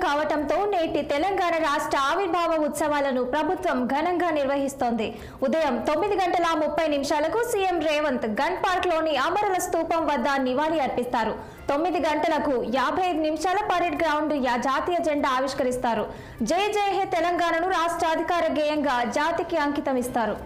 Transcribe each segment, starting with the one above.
కావటంతో నేటి తెలంగాణ రాష్ట్ర ఆవిర్భావ ఉత్సవాలను ప్రభుత్వం ఘనంగా నిర్వహిస్తోంది. ఉదయం 9:30 సీఎం రేవంత్ గన్ పార్క్ లోని అమరుల స్తూపం వద్ద నివాళి అర్పిస్తారు. 9 గంటలకు 55 నిమిషాల పరేడ్ గ్రౌండ్ జాతీయ జెండా ఆవిష్కరిస్తారు. జై జై హే తెలంగాణను రాష్ట్ర అధికార గేయంగా జాతికి అంకితం ఇస్తారు.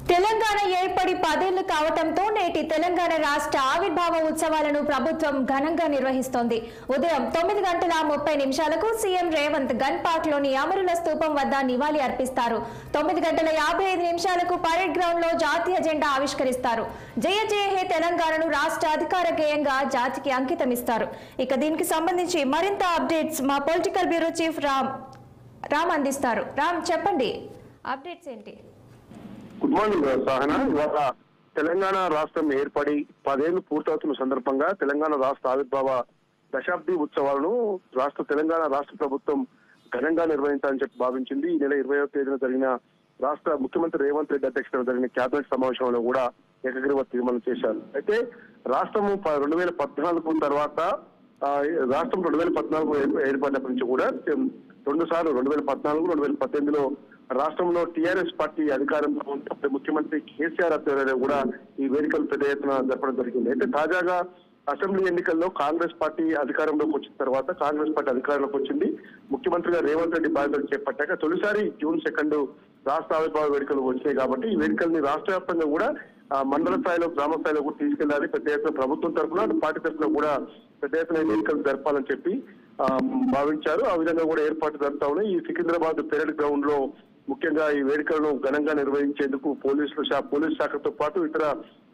తెలంగాణ ఏర్పడి 10 ఏళ్లు కావటంతో నేటి తెలంగాణ రాష్ట్ర ఆవిర్భావ ఉత్సవాలను ప్రభుత్వం ఘనంగా నిర్వహిస్తోంది. ఉదయం 9:30 సీఎం రేవంత్ గన్ పార్క్ లోని అమరుల స్తూపం వద్ద నివాళి అర్పిస్తారు. 9:55 పరేడ్ గ్రౌండ్ లో జాతీయ జెండా ఆవిష్కరిస్తారు. జయ జయ హే తెలంగాణను రాష్ట్ర అధికార గేయంగా జాతికి అంకితం ఇస్తారు. ఇక దీనికి సంబంధించి మరింత అప్డేట్స్ మా పొలిటికల్ బ్యూరో చీఫ్ రామ్ అందిస్తారు. రామ్, చెప్పండి, అప్డేట్స్ ఏంటి? Good morning Sahana. ఇవాళ తెలంగాణ రాష్ట్రం ఏర్పడి 10 ఏళ్లు పూర్తవుతున్న సందర్భంగా తెలంగాణ రాష్ట్ర ఆవిర్భావ దశాబ్ది ఉత్సవాలను తెలంగాణ రాష్ట్ర ప్రభుత్వం ఘనంగా నిర్వహించాలని చెప్పి భావించింది. ఈ నెల 20వ తేదీన జరిగిన రాష్ట్ర ముఖ్యమంత్రి రేవంత్ రెడ్డి అధ్యక్షతన జరిగిన కేబినెట్ సమావేశంలో కూడా ఏకగ్రీవ తీర్మానం చేశారు. అయితే రాష్ట్రము 2014 తర్వాత రాష్ట్రం 2014 ఏర్పడినప్పటి నుంచి కూడా 2 సార్లు 2014, 2018లో రాష్ట్రంలో టీఆర్ఎస్ పార్టీ అధికారంలో ఉంటే ముఖ్యమంత్రి కేసీఆర్ ఆధ్వర్యంలో కూడా ఈ వేడుకలు పెద్ద ఎత్తున జరపడం జరిగింది. అయితే తాజాగా అసెంబ్లీ ఎన్నికల్లో కాంగ్రెస్ పార్టీ అధికారంలోకి వచ్చిన తర్వాత కాంగ్రెస్ పార్టీ అధికారంలోకి వచ్చింది. ముఖ్యమంత్రిగా రేవంత్ రెడ్డి బాధ్యతలు చేపట్టాక తొలిసారి జూన్ 2 రాష్ట్ర ఆవిర్భావ వేడుకలు వచ్చాయి. కాబట్టి ఈ వేడుకల్ని రాష్ట్ర వ్యాప్తంగా కూడా మండల స్థాయిలో, గ్రామ స్థాయిలో కూడా తీసుకెళ్లాలి. పెద్ద ఎత్తున ప్రభుత్వం తరఫున, పార్టీ తరఫున కూడా పెద్ద ఎత్తున వేడుకలు జరపాలని చెప్పి భావించారు. ఆ విధంగా కూడా ఏర్పాటు జరుపుతా ఉన్నాయి. ఈ సికింద్రాబాద్ పెరేడ్ గ్రౌండ్ లో ముఖ్యంగా ఈ వేడుకలను ఘనంగా నిర్వహించేందుకు పోలీస్ శాఖతో పాటు ఇతర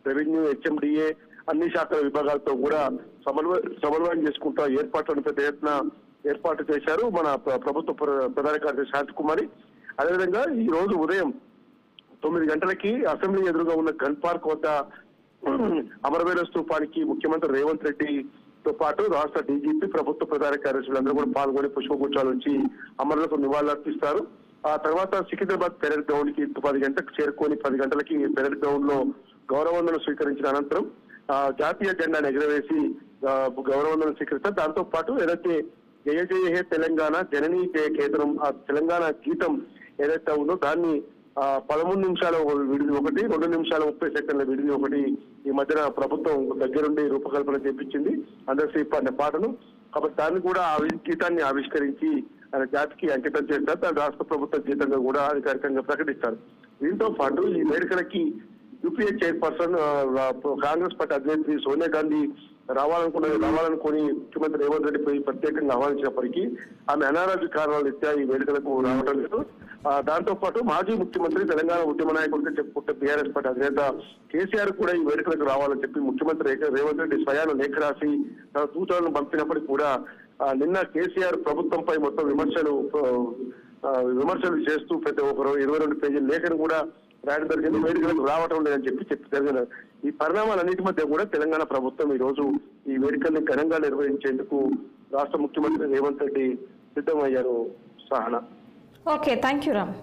రెవెన్యూ, హెచ్ఎండిఏ అన్ని శాఖల విభాగాలతో కూడా సమన్వయం చేసుకుంటూ ఏర్పాట్లను పెద్ద ఎత్తున ఏర్పాటు చేశారు మన ప్రభుత్వ ప్రధాన కార్యదర్శి శాంతికుమారి. అదేవిధంగా ఈ రోజు ఉదయం 9 గంటలకి అసెంబ్లీ ఎదురుగా ఉన్న గన్ పార్క్ వద్ద అమరవీరుల స్తూపానికి ముఖ్యమంత్రి రేవంత్ రెడ్డితో పాటు రాష్ట్ర డీజీపీ, ప్రభుత్వ ప్రధాన కార్యదర్శులందరూ కూడా పాల్గొని పుష్పగుచ్చాలు నుంచి అమరులకు నివాళులర్పిస్తారు. ఆ తర్వాత సికింద్రాబాద్ పెరేడ్ గ్రౌండ్ కి 10 గంటలకు చేరుకొని 10 గంటలకి పెరేడ్ గ్రౌండ్ లో గౌరవవందనం స్వీకరించిన అనంతరం జాతీయ జెండాను ఎగురవేసి గౌరవవందనం స్వీకరిస్తారు. దాంతో పాటు ఏదైతే జయ జయ హే తెలంగాణ జననీ జయ కేంద్రం ఆ తెలంగాణ గీతం ఏదైతే ఉందో దాన్ని 13 నిమిషాల విడిది ఒకటి, 2 నిమిషాల 30 సెకండ్ల విడిది ఒకటి ఈ మధ్యన ప్రభుత్వం దగ్గరుండి రూపకల్పన చేపించింది అందశ్రీప్ అనే పాటను. కాబట్టి దాన్ని కూడా ఆ గీతాన్ని ఆవిష్కరించి ఆయన జాతికి అంకితం చేస్తారు. దాని రాష్ట్ర ప్రభుత్వ గీతంగా కూడా అధికారికంగా ప్రకటిస్తారు. దీంతో పాటు ఈ వేడుకలకి యూపీఏ చైర్పర్సన్ కాంగ్రెస్ పార్టీ అధినేత్రి సోనియా గాంధీ రావాలనుకుని ముఖ్యమంత్రి రేవంత్ రెడ్డి పోయి ప్రత్యేకంగా ఆహ్వానించినప్పటికీ ఆమె అనారోగ్య కారణాల రీత్యా ఈ వేడుకలకు రావడం లేదు. దాంతో పాటు మాజీ ముఖ్యమంత్రి, తెలంగాణ ఉద్యమ నాయకుడిగా చెప్పుకుంటే బీఆర్ఎస్ పార్టీ అధినేత కేసీఆర్ కూడా ఈ వేడుకలకు రావాలని చెప్పి ముఖ్యమంత్రి రేవంత్ రెడ్డి స్వయాన లేఖ రాసి తన దూతలను పంపినప్పటికీ కూడా నిన్న కేసీఆర్ ప్రభుత్వంపై మొత్తం విమర్శలు చేస్తూ పెద్ద 22 పేజీల లేఖను కూడా రాయడం జరిగింది. వేడుకలకు రావటం లేదని చెప్పి జరిగిన ఈ పరిణామాలన్నిటి మధ్య కూడా తెలంగాణ ప్రభుత్వం ఈ రోజు ఈ వేడుకల్ని ఘనంగా నిర్వహించేందుకు రాష్ట్ర ముఖ్యమంత్రి రేవంత్ రెడ్డి సిద్ధమయ్యారు. Sahana. Okay, thank you Ram.